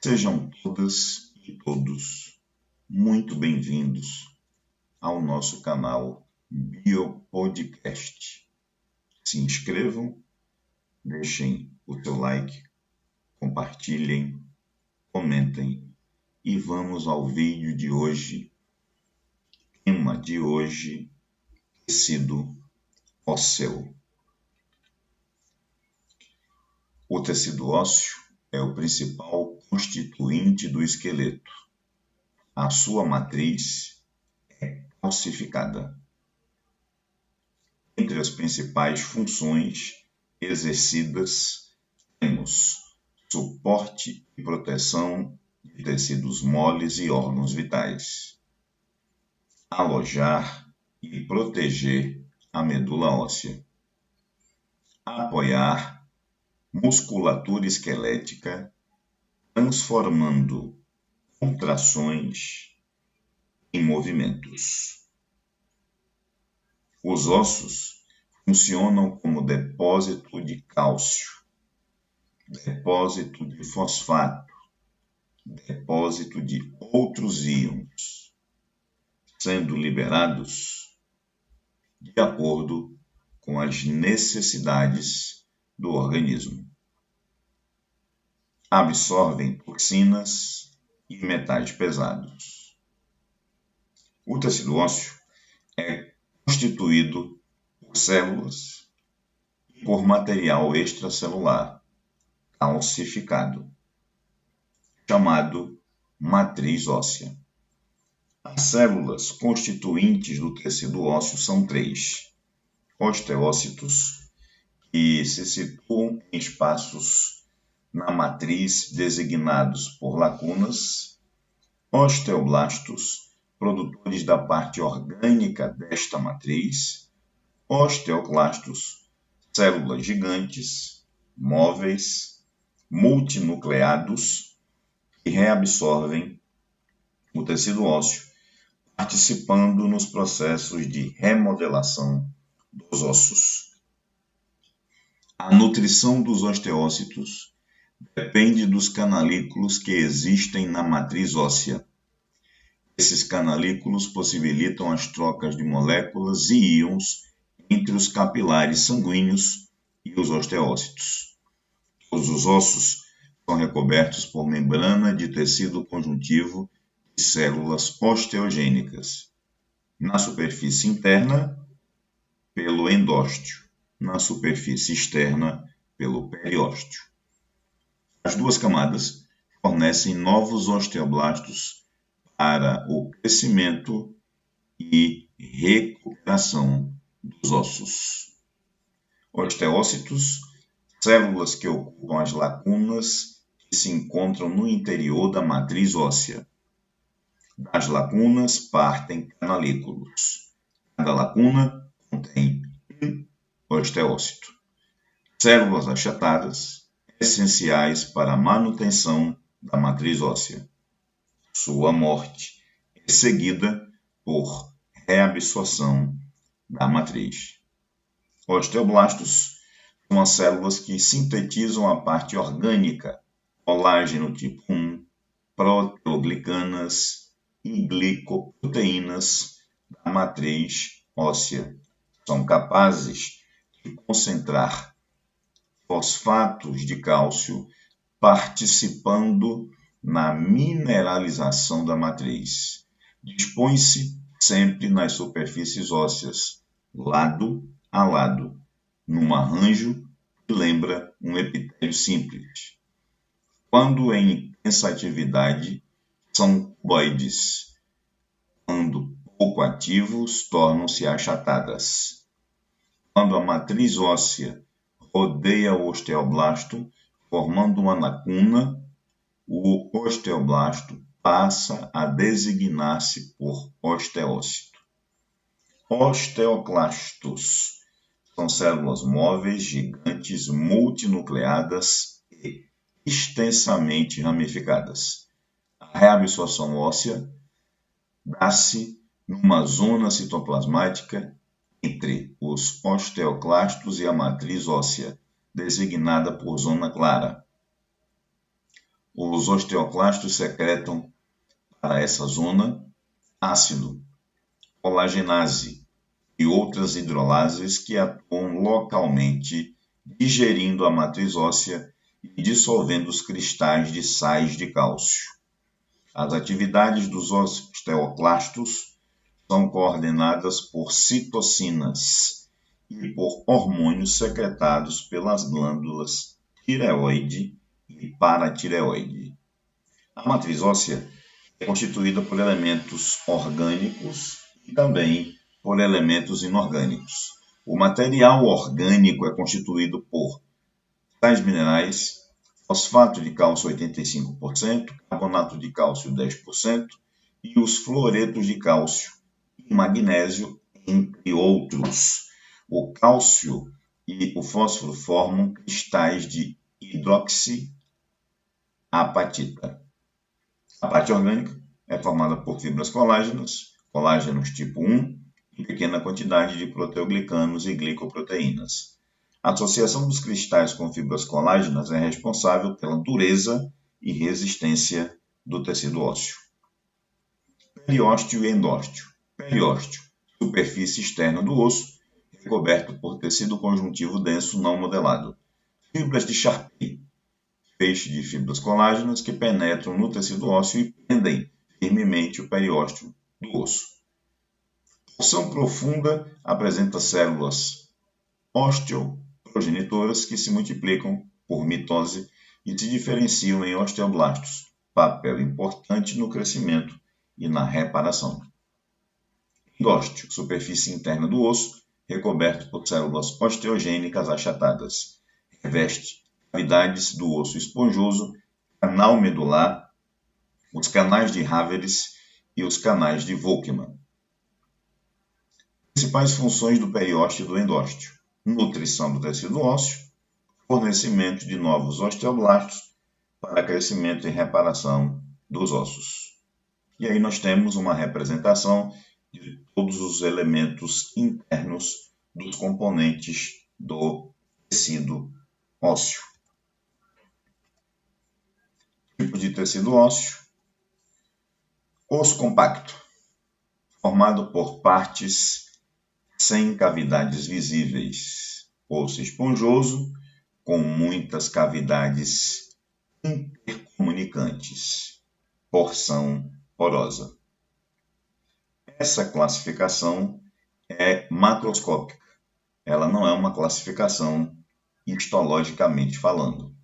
Sejam todas e todos muito bem-vindos ao nosso canal Biopodcast. Se inscrevam, deixem o seu like, compartilhem, comentem e vamos ao vídeo de hoje. Tema de hoje: tecido ósseo. O tecido ósseo é o principal constituinte do esqueleto. A sua matriz é calcificada. Entre as principais funções exercidas, temos suporte e proteção de tecidos moles e órgãos vitais, alojar e proteger a medula óssea, apoiar musculatura esquelética, transformando contrações em movimentos. Os ossos funcionam como depósito de cálcio, depósito de fosfato, depósito de outros íons, sendo liberados de acordo com as necessidades do organismo. Absorvem toxinas e metais pesados. O tecido ósseo é constituído por células e por material extracelular calcificado, chamado matriz óssea. As células constituintes do tecido ósseo são três: osteócitos, que se situam em espaços na matriz designados por lacunas, osteoblastos, produtores da parte orgânica desta matriz, osteoclastos, células gigantes, móveis, multinucleados, que reabsorvem o tecido ósseo, participando nos processos de remodelação dos ossos. A nutrição dos osteócitos depende dos canalículos que existem na matriz óssea. Esses canalículos possibilitam as trocas de moléculas e íons entre os capilares sanguíneos e os osteócitos. Todos os ossos são recobertos por membrana de tecido conjuntivo de células osteogênicas. Na superfície interna, pelo endósteo. Na superfície externa, pelo periósteo. As duas camadas fornecem novos osteoblastos para o crescimento e recuperação dos ossos. Osteócitos, células que ocupam as lacunas que se encontram no interior da matriz óssea. Das lacunas partem canalículos. Cada lacuna contém um osteócito. Células achatadas, essenciais para a manutenção da matriz óssea. Sua morte é seguida por reabsorção da matriz. Osteoblastos são as células que sintetizam a parte orgânica, colágeno tipo 1, proteoglicanas e glicoproteínas da matriz óssea. São capazes de concentrar fosfatos de cálcio, participando na mineralização da matriz. Dispõe-se sempre nas superfícies ósseas, lado a lado, num arranjo que lembra um epitélio simples. Quando em intensa atividade, são cuboides. Quando pouco ativos, tornam-se achatadas. Quando a matriz óssea rodeia o osteoblasto, formando uma lacuna, o osteoblasto passa a designar-se por osteócito. Osteoclastos são células móveis, gigantes, multinucleadas e extensamente ramificadas. A reabsorção óssea dá-se numa zona citoplasmática entre os osteoclastos e a matriz óssea, designada por zona clara. Os osteoclastos secretam para essa zona ácido, colagenase e outras hidrolases que atuam localmente, digerindo a matriz óssea e dissolvendo os cristais de sais de cálcio. As atividades dos osteoclastos são coordenadas por citocinas e por hormônios secretados pelas glândulas tireoide e paratireoide. A matriz óssea é constituída por elementos orgânicos e também por elementos inorgânicos. O material orgânico é constituído por sais minerais, fosfato de cálcio 85%, carbonato de cálcio 10% e os fluoretos de cálcio e magnésio, entre outros. O cálcio e o fósforo formam cristais de hidroxiapatita. A parte orgânica é formada por fibras colágenas, colágenos tipo 1, em pequena quantidade de proteoglicanos e glicoproteínas. A associação dos cristais com fibras colágenas é responsável pela dureza e resistência do tecido ósseo. Periósteo e endósteo. Periósteo, superfície externa do osso, recoberto por tecido conjuntivo denso não modelado. Fibras de Charpey, feixe de fibras colágenas que penetram no tecido ósseo e prendem firmemente o periósteo do osso. Porção profunda apresenta células osteoprogenitoras que se multiplicam por mitose e se diferenciam em osteoblastos, papel importante no crescimento e na reparação. Endósteo, superfície interna do osso, recoberto por células osteogênicas achatadas. Reveste cavidades do osso esponjoso, canal medular, os canais de Haveres e os canais de Volkmann. Principais funções do periósteo e do endósteo: nutrição do tecido ósseo, fornecimento de novos osteoblastos para crescimento e reparação dos ossos. E aí nós temos uma representação de todos os elementos internos dos componentes do tecido ósseo. Tipo de tecido ósseo: osso compacto, formado por partes sem cavidades visíveis. Osso esponjoso, com muitas cavidades intercomunicantes. Porção porosa. Essa classificação é macroscópica. Ela não é uma classificação histologicamente falando.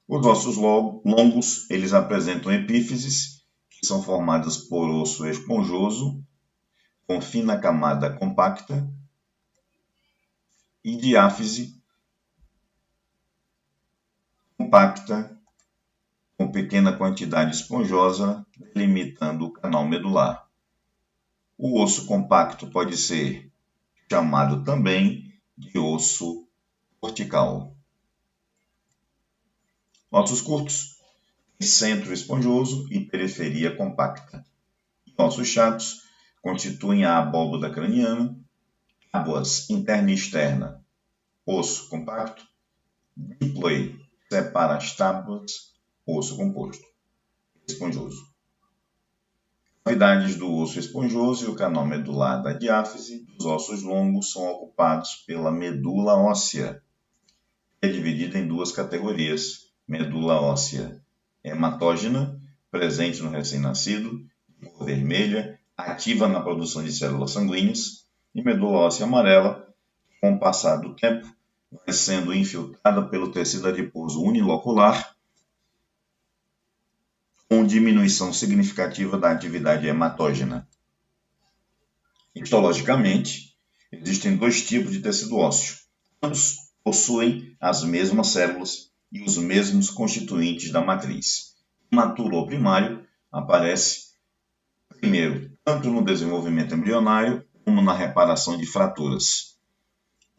Os ossos longos, eles apresentam epífises, que são formadas por osso esponjoso, com fina camada compacta, e diáfise compacta, com pequena quantidade esponjosa, delimitando o canal medular. O osso compacto pode ser chamado também de osso cortical. Ossos curtos, centro esponjoso e periferia compacta. Ossos chatos constituem a abóboda craniana, tábuas interna e externa, osso compacto, diploe separa as tábuas, osso composto, esponjoso. Cavidades do osso esponjoso e o canal medular da diáfise dos ossos longos são ocupados pela medula óssea, que é dividida em duas categorias: medula óssea hematógena, presente no recém-nascido, de cor vermelha, ativa na produção de células sanguíneas, e medula óssea amarela, que com o passar do tempo vai sendo infiltrada pelo tecido adiposo unilocular, com diminuição significativa da atividade hematógena. Histologicamente, existem dois tipos de tecido ósseo. Ambos possuem as mesmas células e os mesmos constituintes da matriz. Imaturo ou primário aparece primeiro tanto no desenvolvimento embrionário como na reparação de fraturas.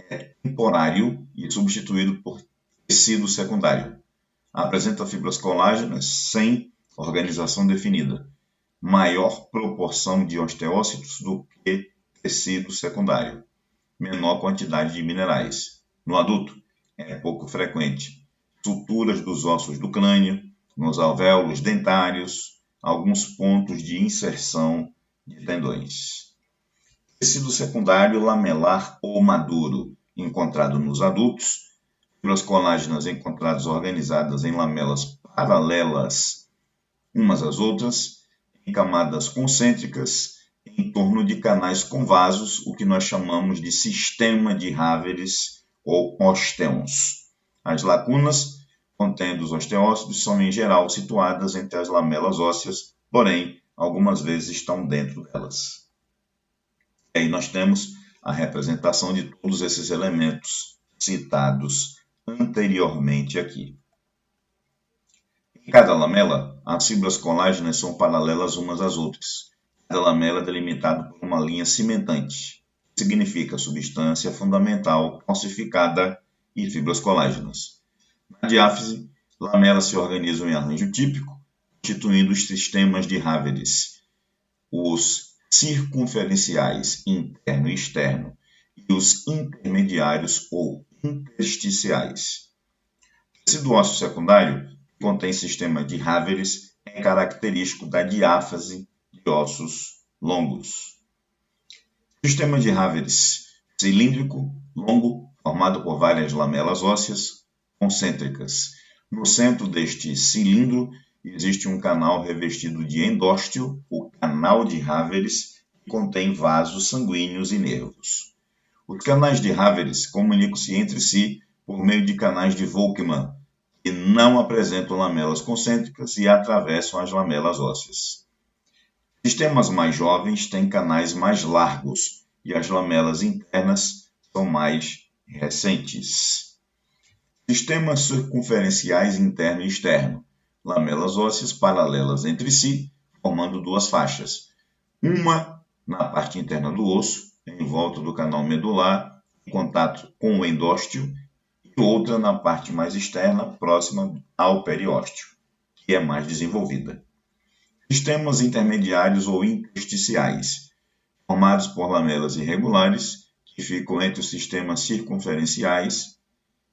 É temporário e substituído por tecido secundário. Apresenta fibras colágenas sem organização definida, maior proporção de osteócitos do que tecido secundário, menor quantidade de minerais. No adulto, é pouco frequente. suturas dos ossos do crânio, nos alvéolos dentários, alguns pontos de inserção de tendões. Tecido secundário lamelar ou maduro, encontrado nos adultos, fibras colágenas encontradas organizadas em lamelas paralelas umas às outras, em camadas concêntricas, em torno de canais com vasos, o que nós chamamos de sistema de Haveres ou osteons. As lacunas contendo os osteócitos são, em geral, situadas entre as lamelas ósseas, porém, algumas vezes estão dentro delas. E aí nós temos a representação de todos esses elementos citados anteriormente aqui. Em cada lamela, as fibras colágenas são paralelas umas às outras. Cada lamela é delimitada por uma linha cimentante, que significa substância fundamental calcificada e fibras colágenas. Na diáfise, lamelas se organizam em arranjo típico, constituindo os sistemas de Haveres, os circunferenciais interno e externo e os intermediários ou intersticiais. O tecido ósseo secundário, que contém sistema de Haveres, é característico da diáfase de ossos longos. Sistema de Haveres cilíndrico, longo, formado por várias lamelas ósseas concêntricas. No centro deste cilindro existe um canal revestido de endósteo, o canal de Haveres, que contém vasos sanguíneos e nervos. Os canais de Haveres comunicam-se entre si por meio de canais de Volkmann, que não apresentam lamelas concêntricas e atravessam as lamelas ósseas. Sistemas mais jovens têm canais mais largos e as lamelas internas são mais recentes. Sistemas circunferenciais interno e externo. Lamelas ósseas paralelas entre si, formando duas faixas. Uma na parte interna do osso, em volta do canal medular, em contato com o endósteo, e outra na parte mais externa, próxima ao periósteo, que é mais desenvolvida. Sistemas intermediários ou intersticiais, formados por lamelas irregulares, que ficam entre os sistemas circunferenciais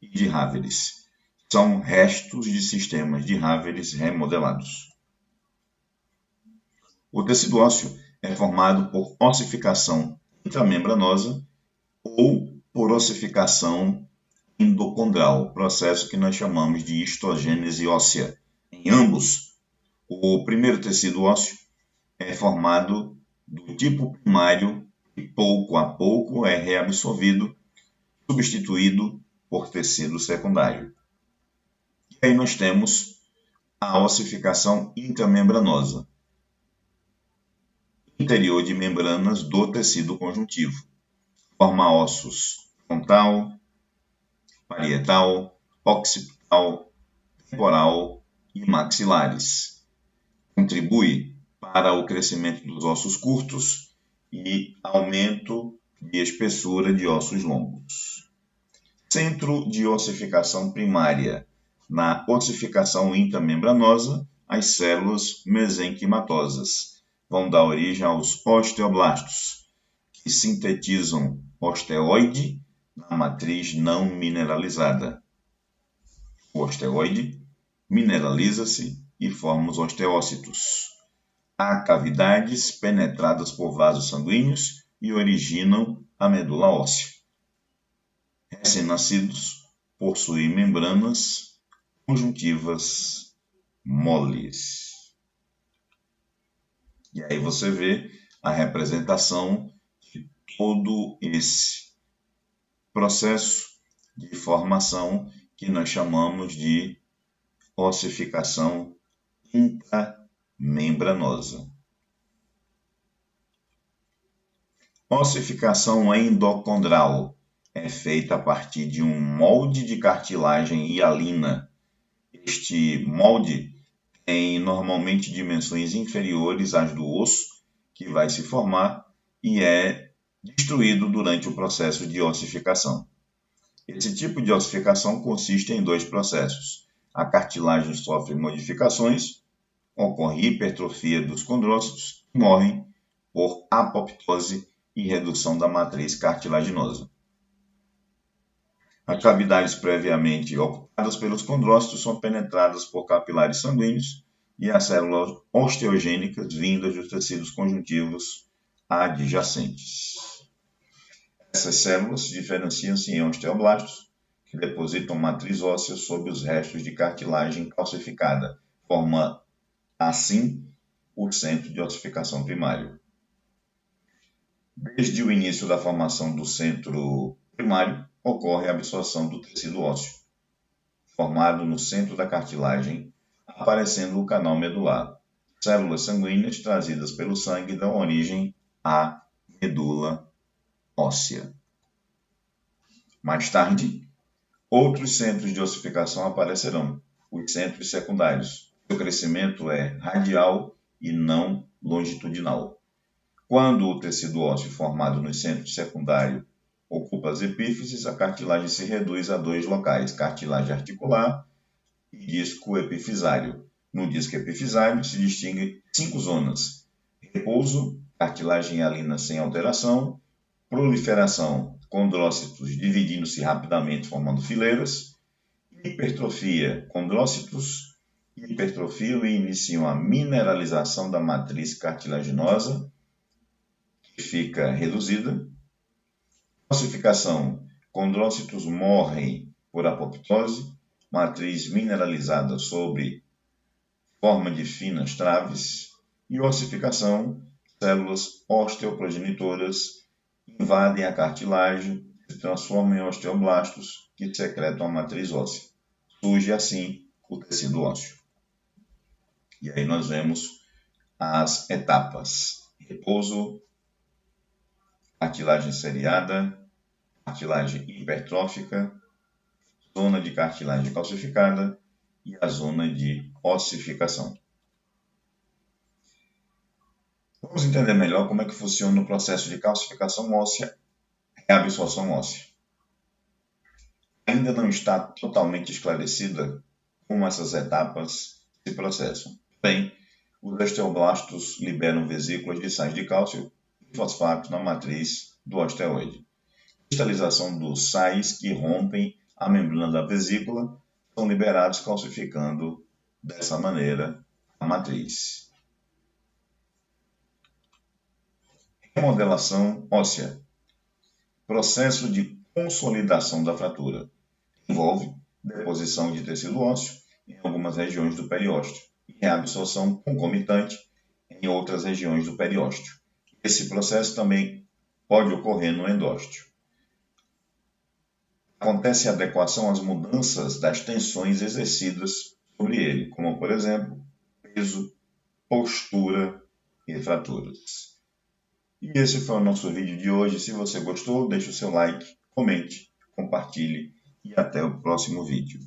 e de Haveres. São restos de sistemas de Haveres remodelados. O tecido ósseo é formado por ossificação intramembranosa ou por ossificação endocondral, processo que nós chamamos de histogênese óssea. Em ambos, o primeiro tecido ósseo é formado do tipo primário e pouco a pouco é reabsorvido, substituído por tecido secundário. E aí nós temos a ossificação intramembranosa, interior de membranas do tecido conjuntivo. Forma ossos frontal, parietal, occipital, temporal e maxilares. Contribui para o crescimento dos ossos curtos e aumento de espessura de ossos longos. Centro de ossificação primária. Na ossificação intramembranosa, as células mesenquimatosas vão dar origem aos osteoblastos, que sintetizam osteoide na matriz não mineralizada. O osteoide mineraliza-se e forma os osteócitos. Há cavidades penetradas por vasos sanguíneos e originam a medula óssea. Recém-nascidos possuem membranas conjuntivas moles. E aí você vê a representação de todo esse processo de formação que nós chamamos de ossificação intramembranosa. Ossificação endocondral é feita a partir de um molde de cartilagem hialina. Este molde tem normalmente dimensões inferiores às do osso, que vai se formar e é destruído durante o processo de ossificação. Esse tipo de ossificação consiste em dois processos. A cartilagem sofre modificações, ocorre hipertrofia dos condrócitos e morrem por apoptose e redução da matriz cartilaginosa. As cavidades previamente ocupadas pelos condrócitos são penetradas por capilares sanguíneos e as células osteogênicas vindas dos tecidos conjuntivos adjacentes. Essas células diferenciam-se em osteoblastos, que depositam matriz óssea sobre os restos de cartilagem calcificada, formando assim o centro de ossificação primário. Desde o início da formação do centro primário, ocorre a absorção do tecido ósseo, formado no centro da cartilagem, aparecendo o canal medular. Células sanguíneas trazidas pelo sangue dão origem à medula óssea. Mais tarde, outros centros de ossificação aparecerão, os centros secundários. O crescimento é radial e não longitudinal. Quando o tecido ósseo formado no centro secundário ocupa as epífises, a cartilagem se reduz a dois locais, cartilagem articular e disco epifisário. No disco epifisário se distinguem 5 zonas: repouso, cartilagem hialina sem alteração, proliferação, condrócitos dividindo-se rapidamente formando fileiras, hipertrofia, condrócitos hipertrofiam e iniciam a mineralização da matriz cartilaginosa, que fica reduzida. Ossificação, condrócitos morrem por apoptose, matriz mineralizada sobre forma de finas traves. E ossificação, células osteoprogenitoras invadem a cartilagem, se transformam em osteoblastos que secretam a matriz óssea. Surge assim o tecido ósseo. E aí nós vemos as etapas: repouso, cartilagem seriada, cartilagem hipertrófica, zona de cartilagem calcificada e a zona de ossificação. Vamos entender melhor como é que funciona o processo de calcificação óssea e reabsorção óssea. Ainda não está totalmente esclarecida como essas etapas se processam. Bem, os osteoblastos liberam vesículas de sais de cálcio e fosfato na matriz do osteoide. Cristalização dos sais que rompem a membrana da vesícula são liberados, calcificando dessa maneira a matriz. Remodelação óssea. Processo de consolidação da fratura. Envolve deposição de tecido ósseo em algumas regiões do periósteo e reabsorção concomitante em outras regiões do periósteo. Esse processo também pode ocorrer no endósteo. Acontece a adequação às mudanças das tensões exercidas sobre ele, como, por exemplo, peso, postura e fraturas. E esse foi o nosso vídeo de hoje. Se você gostou, deixe o seu like, comente, compartilhe e até o próximo vídeo.